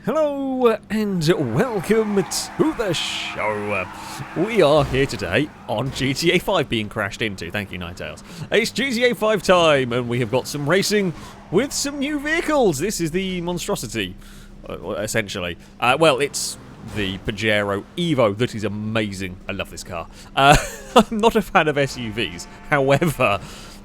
Hello and welcome to the show. We are here today on GTA 5 being crashed into. Thank you, Ninetales. It's GTA 5 time and we have got some racing with some new vehicles. This is the monstrosity, essentially. Well, it's the Pajero Evo that is amazing. I love this car. I'm not a fan of SUVs. However,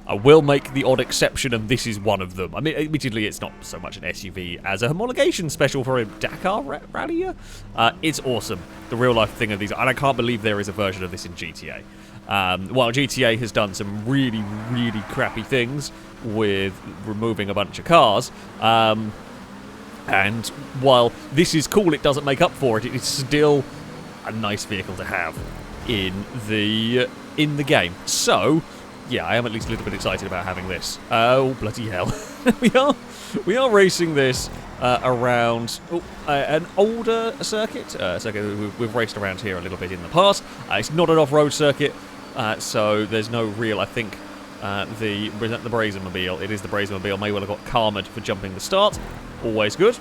I will make the odd exception, and this is one of them. I mean, admittedly, it's not so much an SUV as a homologation special for a Dakar rallier. It's awesome, the real-life thing of these, and I can't believe there is a version of this in GTA. While GTA has done some really, really crappy things with removing a bunch of cars, and while this is cool, it doesn't make up for it. It is still a nice vehicle to have in the game. So, yeah, I am at least a little bit excited about having this. Oh, bloody hell. we are racing this around an older circuit. We've raced around here a little bit in the past. It's not an off-road circuit, so there's no real, I think, the Brazenmobile. It is the Brazenmobile. May well have got karma'd for jumping the start. Always good.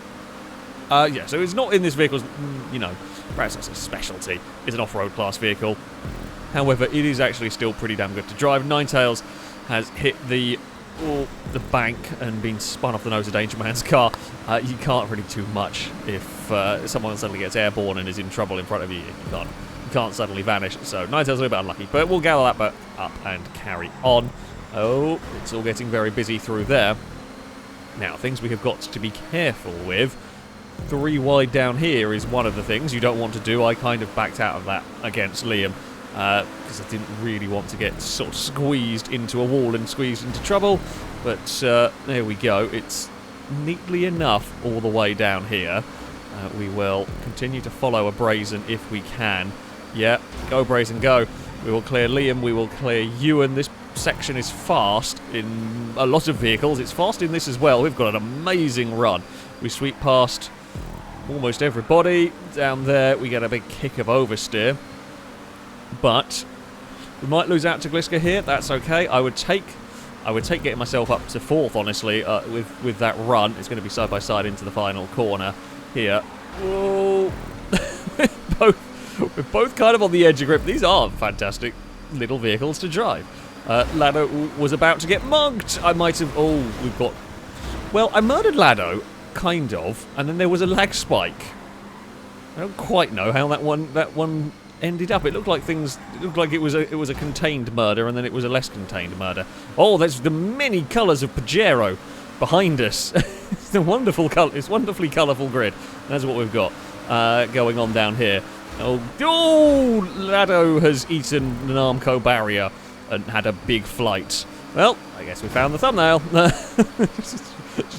Yeah, so it's not in this vehicle's, perhaps that's a specialty. It's an off-road class vehicle. However, it is actually still pretty damn good to drive. Ninetales has hit the bank and been spun off the nose of dangerman's car. You can't really do much if someone suddenly gets airborne and is in trouble in front of you. You can't suddenly vanish. So Ninetales a little bit unlucky, but we'll gather that up and carry on. Oh, it's all getting very busy through there. Now, things we have got to be careful with. 3 wide down here is one of the things you don't want to do. I kind of backed out of that against Liam, because I didn't really want to get sort of squeezed into a wall and squeezed into trouble. But there we go. It's neatly enough all the way down here. We will continue to follow a Brazen if we can. Yeah, go Brazen, go. We will clear Liam, we will clear Ewan. This section is fast in a lot of vehicles. It's fast in this as well. We've got an amazing run. We sweep past almost everybody. Down there we get a big kick of oversteer. But we might lose out to Gliska here. That's okay. I would take getting myself up to 4th, honestly, with that run. It's going to be side by side into the final corner here. Whoa. We're both kind of on the edge of grip. These are fantastic little vehicles to drive. Lado was about to get mugged. I might have... Oh, we've got... Well, I murdered Lado, kind of, and then there was a lag spike. I don't quite know how that one ended up. It looked like it was a contained murder, and then it was a less contained murder. Oh, that's the many colours of Pajero behind us. It's a wonderful colour. It's wonderfully colourful grid. That's what we've got going on down here. Oh, Lado has eaten an Armco barrier and had a big flight. Well, I guess we found the thumbnail.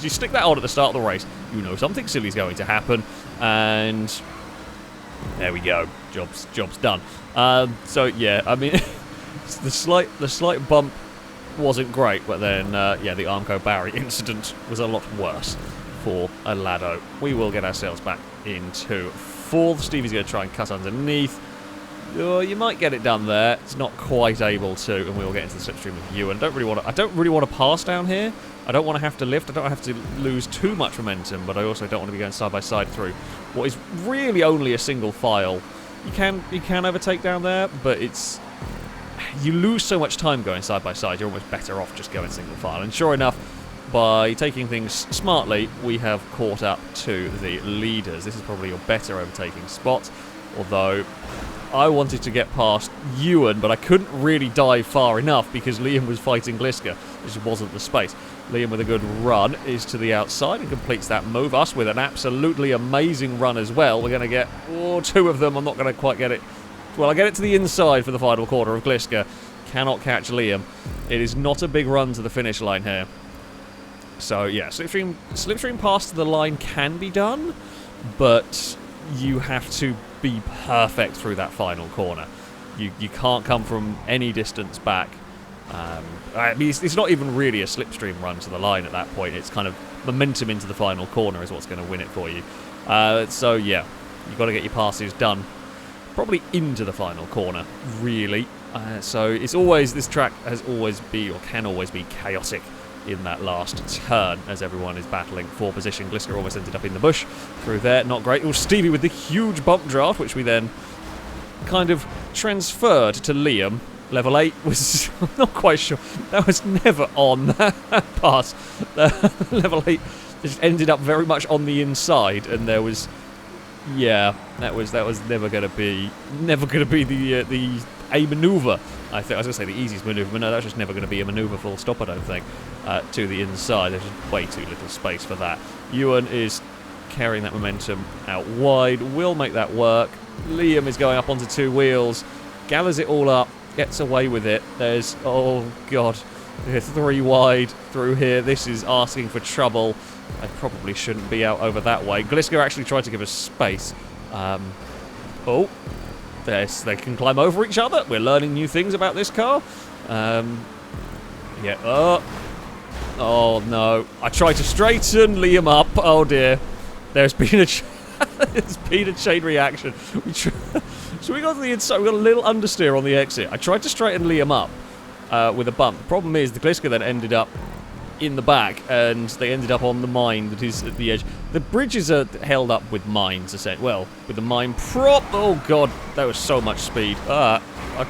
You stick that on at the start of the race, you know something silly is going to happen, and there we go. Job's done. So yeah, I mean, the slight bump wasn't great, but then yeah, the Armco barrier incident was a lot worse for a Lado. We will get ourselves back into 4th. Stevie's going to try and cut underneath. Oh, you might get it done there. It's not quite able to, and we will get into the slipstream with you. And I don't really want to pass down here. I don't want to have to lift. I don't have to lose too much momentum, but I also don't want to be going side by side through what is really only a single file. You can overtake down there, but you lose so much time going side by side. You're almost better off just going single file. And sure enough, by taking things smartly, we have caught up to the leaders. This is probably your better overtaking spot, although I wanted to get past Ewan, but I couldn't really dive far enough because Liam was fighting Gliska. There just wasn't the space. Liam with a good run is to the outside and completes that move. Us with an absolutely amazing run as well. We're going to get 2 of them. I'm not going to quite get it. Well, I get it to the inside for the final quarter of Gliska. Cannot catch Liam. It is not a big run to the finish line here. So yeah, slipstream pass to the line can be done, but you have to be perfect through that final corner. You can't come from any distance back. I mean, it's not even really a slipstream run to the line at that point. It's kind of momentum into the final corner is what's going to win it for you. So yeah, you've got to get your passes done probably into the final corner, really. So it's always, this track has always been, or can always be, chaotic in that last turn as everyone is battling for position. Glisker almost ended up in the bush through there. Not great. It was Stevie with the huge bump draft, which we then kind of transferred to Liam. Level 8 was... I'm not quite sure. That was never on that pass. Level 8 just ended up very much on the inside, and there was... Yeah, that was never going to be the a manoeuvre. I was going to say the easiest manoeuvre, but no, that's just never going to be a manoeuvre full stop, I don't think, to the inside. There's just way too little space for that. Ewan is carrying that momentum out wide, will make that work. Liam is going up onto 2 wheels, gathers it all up, gets away with it. There's, oh god, 3 wide through here. This is asking for trouble. I probably shouldn't be out over that way. Glisker actually tried to give us space. Oh, they can climb over each other. We're learning new things about this car. Yeah. Oh no! I tried to straighten Liam up. Oh dear. There's been a chain reaction. So we got to the inside. We got a little understeer on the exit. I tried to straighten Liam up with a bump. The problem is the Glisker then ended up in the back, and they ended up on the mine that is at the edge. The bridges are held up with mines, essentially. Well, with the mine prop. Oh god, that was so much speed. I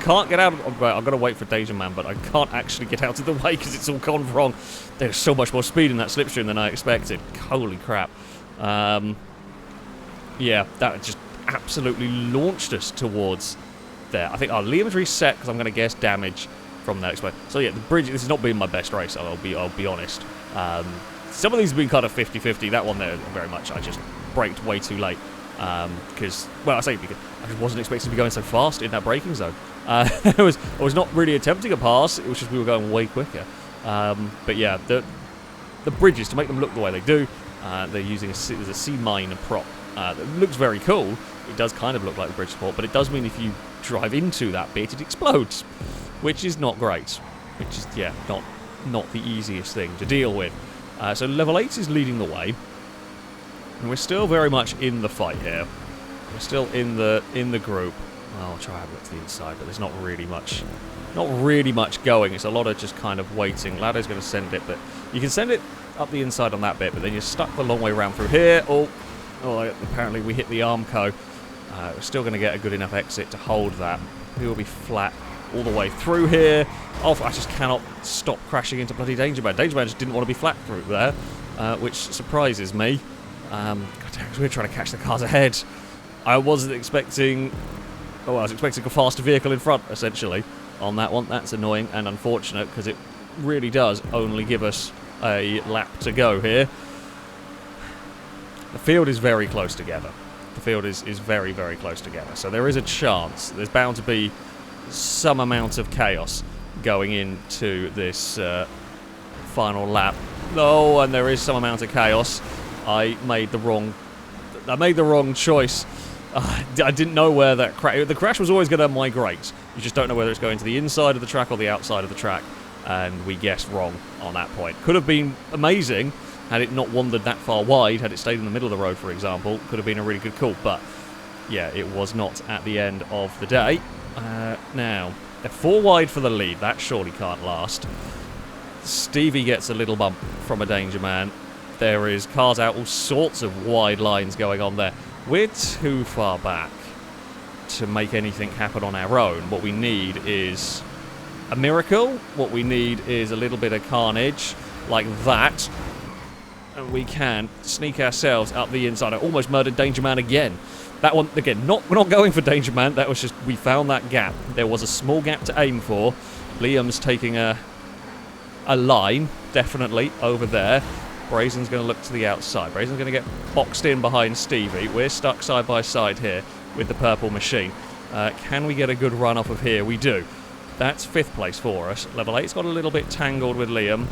can't get out of... Right, I've got to wait for Dangerman, but I can't actually get out of the way because it's all gone wrong. There's so much more speed in that slipstream than I expected. Holy crap. Yeah, that just absolutely launched us towards there. I think our Liam's reset because I'm going to guess damage from that explosion. So yeah, the bridge, this has not been my best race, I'll be honest. Some of these have been kind of 50-50. That one there, very much, I just braked way too late. Because, well, I say because I just wasn't expecting to be going so fast in that braking zone. I was not really attempting a pass, it was just we were going way quicker. But yeah, the bridges, to make them look the way they do, they're using there's a C-mine prop. That looks very cool. It does kind of look like the bridge support, but it does mean if you drive into that bit, it explodes, which is not great. Which is, yeah, not the easiest thing to deal with. So level 8 is leading the way, and we're still very much in the fight here. We're still in the group. I'll try and look to the inside, but there's not really much going. It's a lot of just kind of waiting. Lado's going to send it, but you can send it up the inside on that bit, but then you're stuck the long way around through here. Oh, apparently we hit the Armco. We're still going to get a good enough exit to hold that. We will be flat all the way through here. Oh, I just cannot stop crashing into bloody Dangerman. Dangerman just didn't want to be flat through there, which surprises me. God damn, we're trying to catch the cars ahead. I wasn't expecting... Oh, I was expecting a faster vehicle in front, essentially, on that one. That's annoying and unfortunate, because it really does only give us a lap to go here. The field is very close together. The field is very, very close together. So there is a chance. There's bound to be some amount of chaos going into this final lap. Oh, and there is some amount of chaos. I made the wrong choice. I didn't know where that crash... The crash was always going to migrate. You just don't know whether it's going to the inside of the track or the outside of the track. And we guessed wrong on that point. Could have been amazing had it not wandered that far wide. Had it stayed in the middle of the road, for example, could have been a really good call. But, yeah, it was not at the end of the day. Now, they're 4 wide for the lead. That surely can't last. Stevie gets a little bump from a Dangerman. There is cars out, all sorts of wide lines going on there. We're too far back to make anything happen on our own. What we need is a miracle. What we need is a little bit of carnage like that. And we can sneak ourselves up the inside. I almost murdered Dangerman again. That one, again, we're not going for Dangerman. That was just, we found that gap. There was a small gap to aim for. Liam's taking a line, definitely, over there. Brazen's going to look to the outside. Brazen's going to get boxed in behind Stevie. We're stuck side by side here with the purple machine. Can we get a good run off of here? We do. That's 5th place for us. Level 8's got a little bit tangled with Liam.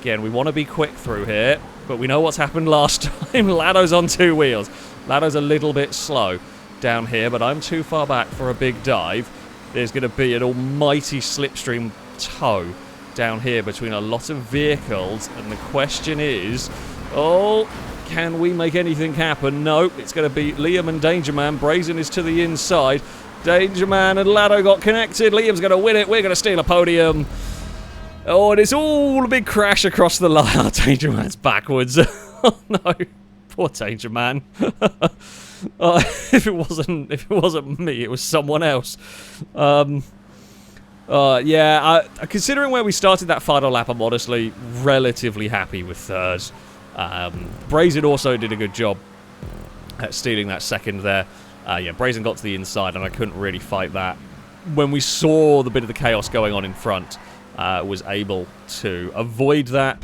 Again, we want to be quick through here, but we know what's happened last time. Lado's on 2 wheels. Lado's a little bit slow down here, but I'm too far back for a big dive. There's going to be an almighty slipstream tow down here between a lot of vehicles, and the question is, oh, can we make anything happen? No, it's going to be Liam and Dangerman. Brazen is to the inside. Dangerman and Lado got connected. Liam's going to win it. We're going to steal a podium. Oh, and it's all a big crash across the line. Oh, Dangerman's backwards. Oh no, poor Dangerman. If it wasn't me, it was someone else. Yeah, considering where we started that final lap, I'm honestly relatively happy with third. Brazen also did a good job at stealing that second there. Yeah, Brazen got to the inside, and I couldn't really fight that. When we saw the bit of the chaos going on in front, was able to avoid that.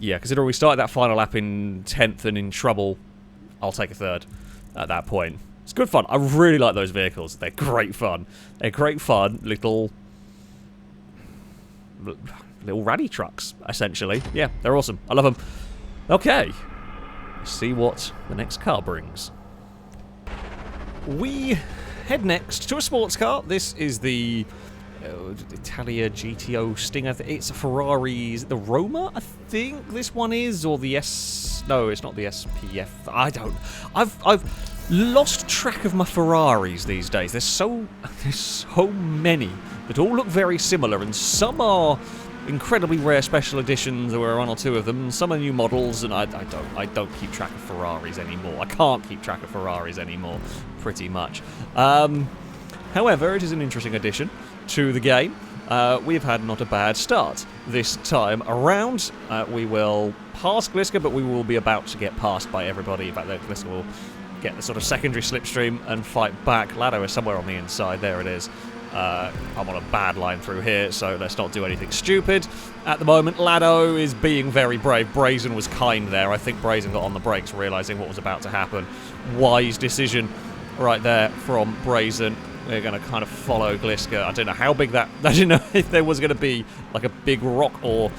Yeah, considering we started that final lap in 10th and in trouble, I'll take a third at that point. It's good fun. I really like those vehicles. They're great fun. They're great fun, little rally trucks, essentially. Yeah, they're awesome. I love them. Okay, let's see what the next car brings. We head next to a sports car. This is the Itali GTO Stinger. It's a Ferrari's, the Roma, I think this one is, or the S. No, it's not the SPF. I don't. I've lost track of my Ferraris these days. There's so many that all look very similar, and some are incredibly rare special editions. There were one or two of them. Some are new models, and I don't keep track of Ferraris anymore. I can't keep track of Ferraris anymore, pretty much. However, it is an interesting addition to the game. We've had not a bad start this time around. We will pass Gliska, but we will be about to get passed by everybody. In fact, Gliska will get the sort of secondary slipstream and fight back. Lado is somewhere on the inside. There it is. I'm on a bad line through here, so let's not do anything stupid. At the moment, Lado is being very brave. Brazen was kind there. I think Brazen got on the brakes, realising what was about to happen. Wise decision right there from Brazen. We're going to kind of follow Gliska. I don't know how big that... I didn't know if there was going to be like a big rock or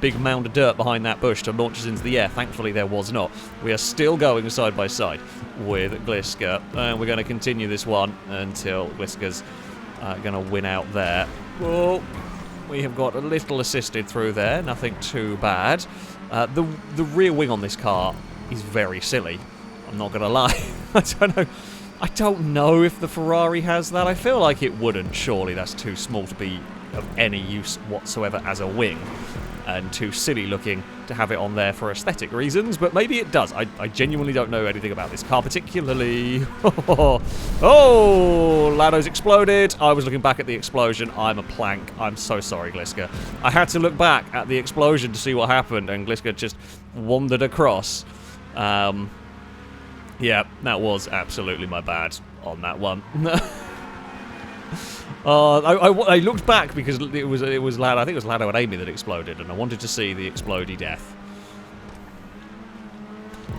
big mound of dirt behind that bush to launch us into the air. Thankfully, there was not. We are still going side by side with Gliska, and we're going to continue this one until Gliska's going to win out there. Oh, we have got a little assisted through there. Nothing too bad. The rear wing on this car is very silly. I'm not going to lie. I don't know if the Ferrari has that. I feel like it wouldn't. Surely that's too small to be of any use whatsoever as a wing, and too silly looking to have it on there for aesthetic reasons, but maybe it does. I genuinely don't know anything about this car particularly. Oh, Lado's exploded. I was looking back at the explosion. I'm a plank. I'm so sorry, Gliska. I had to look back at the explosion to see what happened, and Gliska just wandered across. Yeah, that was absolutely my bad on that one. I looked back because it was Lado. I think it was Lado and Amy that exploded, and I wanted to see the explodey death.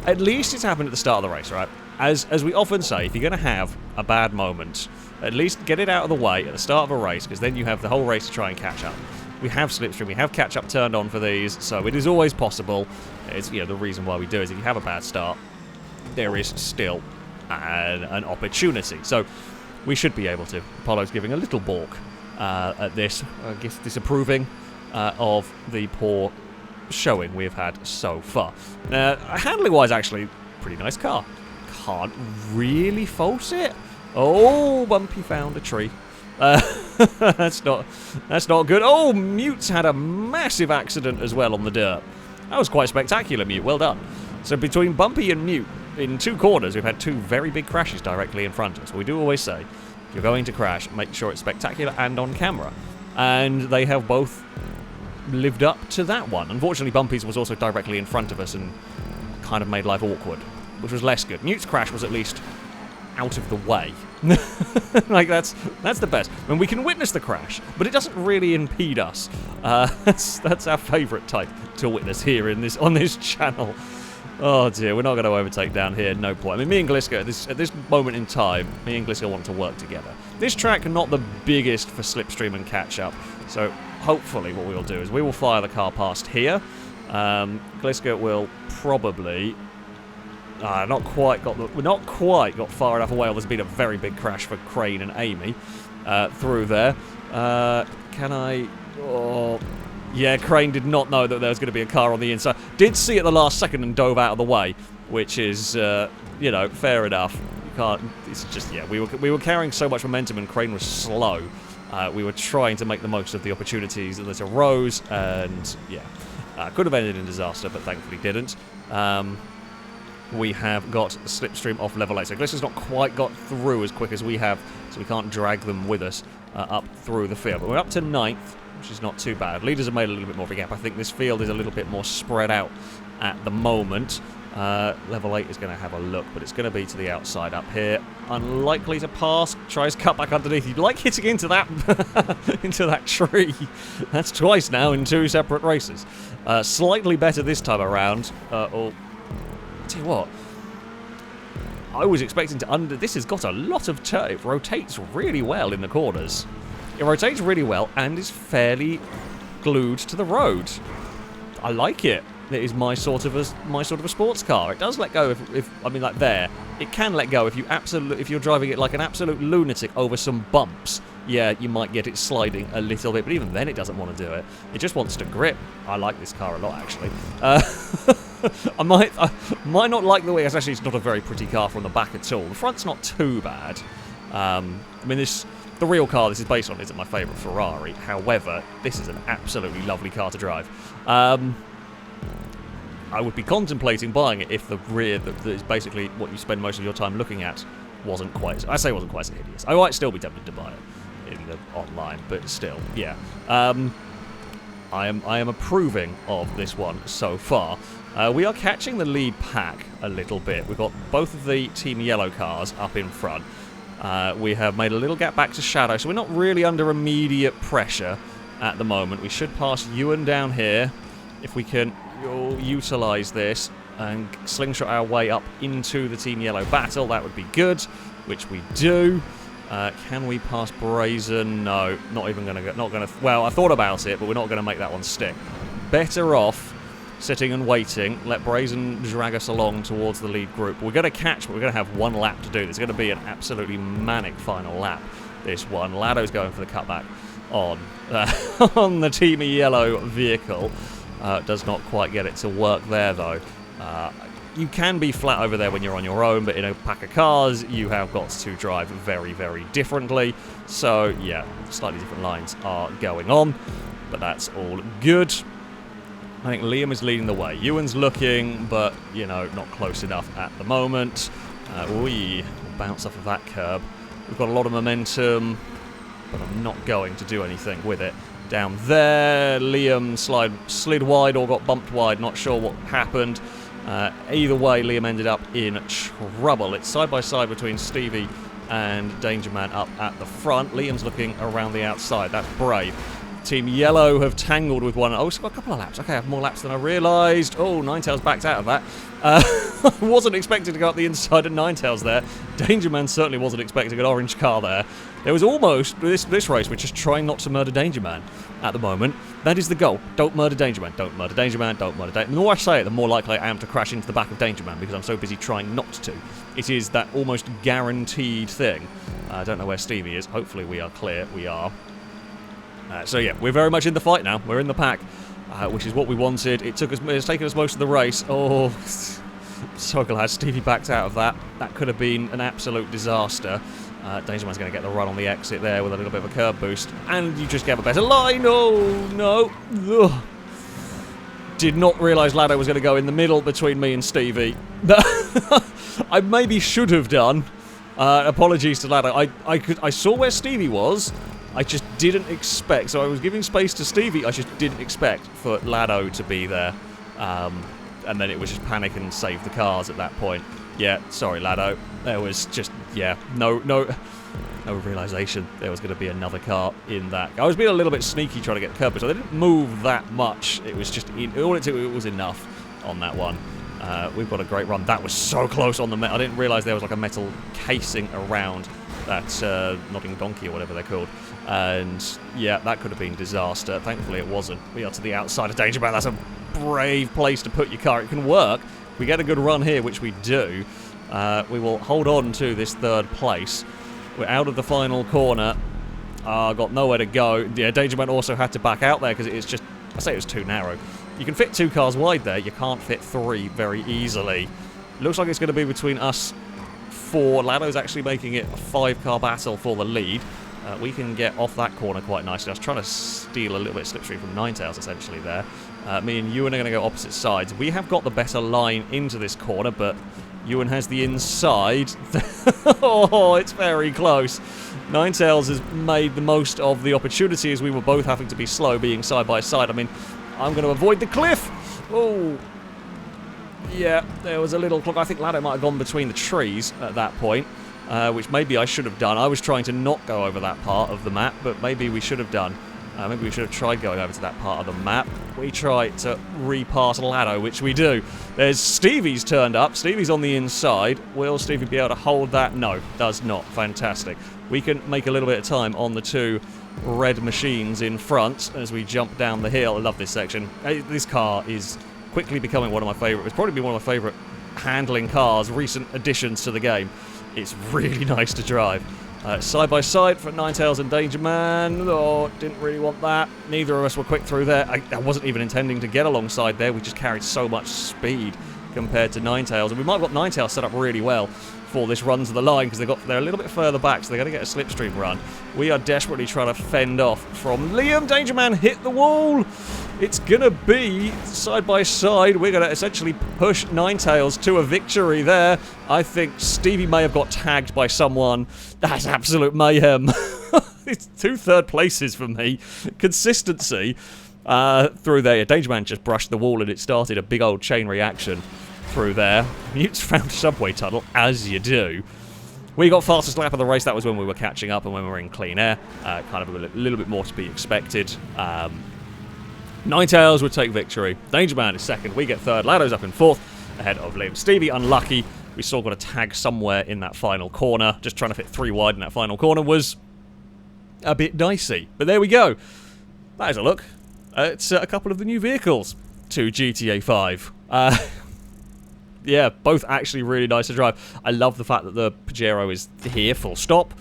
At least it's happened at the start of the race, right? As we often say, if you're going to have a bad moment, at least get it out of the way at the start of a race, because then you have the whole race to try and catch up. We have slipstream, we have catch up turned on for these, so it is always possible. It's, you know, the reason why we do is if you have a bad start, there is still an opportunity. So we should be able to. Apollo's giving a little balk at this, I guess disapproving of the poor showing we've had so far. Handling-wise, actually, pretty nice car. Can't really fault it. Oh, Bumpy found a tree. That's not good. Oh, Mute's had a massive accident as well on the dirt. That was quite spectacular, Mute. Well done. So between Bumpy and Mute, in two corners, we've had two very big crashes directly in front of us. We do always say, if you're going to crash, make sure it's spectacular and on camera. And they have both lived up to that one. Unfortunately, Bumpy's was also directly in front of us and kind of made life awkward, which was less good. Mute's crash was at least out of the way. Like, that's the best. When we can witness the crash, but it doesn't really impede us. That's our favourite type to witness here on this channel. Oh dear, we're not going to overtake down here, no point. I mean, me and Gliska, at this moment in time, me and Gliska want to work together. This track, not the biggest for slipstream and catch-up, so hopefully what we'll do is we will fire the car past here. Gliska will probably... not quite got far enough away, or there's been a very big crash for Crane and Amy through there. Can I... Oh... Yeah, Crane did not know that there was going to be a car on the inside. Did see at the last second and dove out of the way, which is, you know, fair enough. You can't. It's just, yeah, we were carrying so much momentum and Crane was slow. We were trying to make the most of the opportunities that arose, and yeah, could have ended in disaster, but thankfully didn't. We have got Slipstream off level 8, so Glitter's not quite got through as quick as we have, so we can't drag them with us up through the field. But we're up to 9th, which is not too bad. Leaders have made a little bit more of a gap. I think this field is a little bit more spread out at the moment. Level 8 is going to have a look, but it's going to be to the outside up here. Unlikely to pass. Tries cut back underneath. You'd like hitting into that into that tree. That's twice now in 2 separate races. Slightly better this time around. Tell you what, I was expecting to this has got a lot of turn. It rotates really well in the corners. It rotates really well and is fairly glued to the road. I like it. It is my sort of a sports car. It does let go if I mean, like there. It can let go if you're driving it like an absolute lunatic over some bumps. Yeah, you might get it sliding a little bit, but even then it doesn't want to do it. It just wants to grip. I like this car a lot, actually. I might not like the way, especially it's not a very pretty car from the back at all. The front's not too bad. I mean, the real car this is based on isn't my favourite Ferrari. However, this is an absolutely lovely car to drive. I would be contemplating buying it if the rear, that is basically what you spend most of your time looking at, wasn't quite. I say wasn't quite so hideous. I might still be tempted to buy it in the online, but still, yeah. I am approving of this one so far. We are catching the lead pack a little bit. We've got both of the Team Yellow cars up in front. We have made a little gap back to Shadow, so we're not really under immediate pressure at the moment. We should pass Ewan down here if we can utilise this and slingshot our way up into the Team Yellow battle. That would be good, which we do. Can we pass Brazen? No, not even going to. Not going to. Well, I thought about it, but we're not going to make that one stick. Better off sitting and waiting. Let Brazen drag us along towards the lead group. We're going to catch, but we're going to have 1 lap to do. There's going to be an absolutely manic final lap. This one. Lado's going for the cutback on on the Team Yellow vehicle. Does not quite get it to work there, though. You can be flat over there when you're on your own, but in a pack of cars, you have got to drive very, very differently. So, yeah, slightly different lines are going on, but that's all good. I think Liam is leading the way. Ewan's looking, but, you know, not close enough at the moment. We bounce off of that curb. We've got a lot of momentum, but I'm not going to do anything with it. Down there, Liam slid wide or got bumped wide. Not sure what happened. Either way, Liam ended up in trouble. It's side by side between Stevie and Dangerman up at the front. Liam's looking around the outside. That's brave. Team Yellow have tangled with one. Oh, it's got a couple of laps. Okay, I have more laps than I realised. Oh, Ninetales backed out of that. I wasn't expecting to go up the inside of Ninetales there. Dangerman certainly wasn't expecting an orange car there. There was almost, this race, we're just trying not to murder Dangerman at the moment. That is the goal. Don't murder Dangerman. Don't murder Dangerman. Don't murder Dangerman. The more I say it, the more likely I am to crash into the back of Dangerman because I'm so busy trying not to. It is that almost guaranteed thing. I don't know where Stevie is. Hopefully we are clear. We are. So yeah, we're very much in the fight now. We're in the pack, which is what we wanted. It's taken us most of the race. Oh, so glad Stevie backed out of that. That could have been an absolute disaster. Dangerman's going to get the run on the exit there with a little bit of a curb boost. And you just get a better line. Oh, no. Ugh. Did not realise Lado was going to go in the middle between me and Stevie. I maybe should have done. Apologies to Lado. I saw where Stevie was. I just didn't expect, so I was giving space to Stevie, I just didn't expect for Lado to be there. And then it was just panic and save the cars at that point. Yeah, sorry Lado. There was just, yeah, no realisation there was going to be another car in that. I was being a little bit sneaky trying to get the curb, so they didn't move that much. It was just, all it took, it was enough on that one. We've got a great run. That was so close on the metal. I didn't realise there was like a metal casing around that nodding donkey or whatever they're called. And yeah, that could have been disaster. Thankfully it wasn't. We are to the outside of Dangerman. That's a brave place to put your car. It can work. We get a good run here, which we do. We will hold on to this 3rd place. We're out of the final corner. Got nowhere to go. Yeah, Dangerman also had to back out there because it's just, I say it was too narrow. You can fit 2 cars wide there. You can't fit 3 very easily. Looks like it's going to be between us 4. Lado's actually making it a 5-car battle for the lead. we can get off that corner quite nicely. I was trying to steal a little bit of slipstream from Ninetales, essentially, there. Me and Ewan are going to go opposite sides. We have got the better line into this corner, but Ewan has the inside. Oh, it's very close. Ninetales has made the most of the opportunity as we were both having to be slow, being side by side. I mean, I'm going to avoid the cliff. Oh, yeah, there was a little clock. I think Lado might have gone between the trees at that point, which maybe I should have done. I was trying to not go over that part of the map, but maybe we should have done. Maybe we should have tried going over to that part of the map. We tried to repass Lado, which we do. There's Stevie's turned up. Stevie's on the inside. Will Stevie be able to hold that? No, does not. Fantastic. We can make a little bit of time on the two red machines in front as we jump down the hill. I love this section. This car is quickly becoming one of my favourite. It's probably been one of my favourite handling cars, recent additions to the game. It's really nice to drive. Side by side for Ninetales and Dangerman. Oh, didn't really want that. Neither of us were quick through there. I wasn't even intending to get alongside there. We just carried so much speed compared to Ninetales. And we might have got Ninetales set up really well for this run to the line because they're a little bit further back, so they're going to get a slipstream run. We are desperately trying to fend off from Liam. Dangerman hit the wall. It's going to be side by side. We're going to essentially push Ninetales to a victory there. I think Stevie may have got tagged by someone. That's absolute mayhem. It's 2 third places for me. Consistency through there. Dangerman just brushed the wall and it started a big old chain reaction through there. Mutes found subway tunnel, as you do. We got fastest lap of the race. That was when we were catching up and when we were in clean air. Kind of a little bit more to be expected. Ninetales would take victory. Dangerman is second. We get third. Lado's up in fourth, ahead of Liam. Stevie, unlucky. We still got a tag somewhere in that final corner. Just trying to fit 3 wide in that final corner was a bit dicey. But there we go. That is a look. It's a couple of the new vehicles to GTA 5. Yeah, both actually really nice to drive. I love the fact that the Pajero is here, full stop.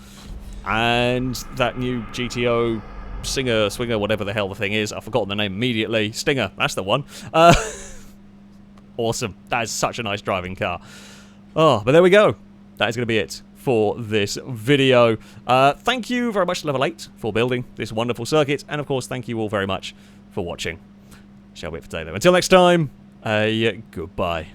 And that new GTO Stinger, Swinger, whatever the hell the thing is. I've forgotten the name immediately. Stinger, that's the one. Awesome. That is such a nice driving car. Oh, but there we go. That is going to be it for this video. Thank you very much to Level 8 for building this wonderful circuit. And, of course, thank you all very much for watching. Shall we for today, though? Until next time, goodbye.